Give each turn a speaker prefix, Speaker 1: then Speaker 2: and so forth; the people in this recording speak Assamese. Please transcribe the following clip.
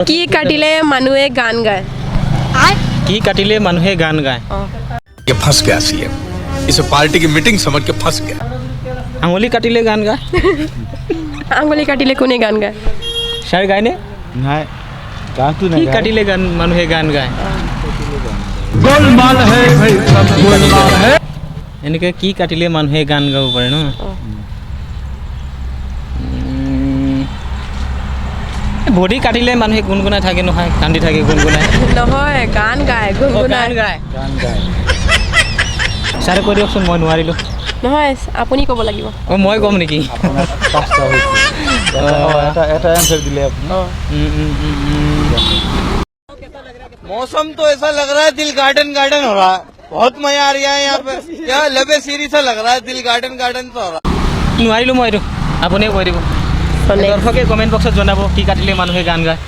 Speaker 1: কি কাটিলে মানুহে গান গায়
Speaker 2: কি কাটিলে মানুহে গান গায়
Speaker 3: ये फंस गया सीएम इसे पार्टी की मीटिंग समझ के फंस गया
Speaker 2: আঙুলি কাটিলে গান গায়
Speaker 1: আঙুলি কাটিলে কোনে গান গায়
Speaker 2: ছাৰ গায়নে
Speaker 4: নাই গানটো
Speaker 2: কি কাটিলে গান মানুহে গান গায়
Speaker 4: গোলমাল হে ভাই সব গোলমাল হে
Speaker 2: এনেকৈ কি কাটিলে মানুহে গান গাব পাৰে ন ভৰি কাটিলে মানুহে গুণগুণাই থাকে নহয় কান্দি থাকে গুণগুণাই
Speaker 1: নহয় গান গায় গুণগুণাই
Speaker 2: গায়
Speaker 4: গান গায়
Speaker 2: ছাৰে কৈ দিয়কচোন মই নোৱাৰিলোঁ
Speaker 1: নহয় আপুনি ক'ব লাগিব
Speaker 2: অঁ মই ক'ম নেকি
Speaker 4: আপোনাৰ পাঁচটা হৈছে এটা এনসার দিলে আপনি
Speaker 5: मौसम तो ऐसा लग रहा है दिल गार्डन गार्डन हो रहा है बहुत मजा आ रहा है यहाँ पे क्या लबे सीरी सा लग रहा है दिल गार्डन गार्डन तो हो रहा है
Speaker 2: নোৱাৰিলোঁ মই এইটো আপুনিয়ে কৈ দিব দৰ্শকে কমেণ্ট বক্সত জনাব কি কাটিলে মানুহে গান গায়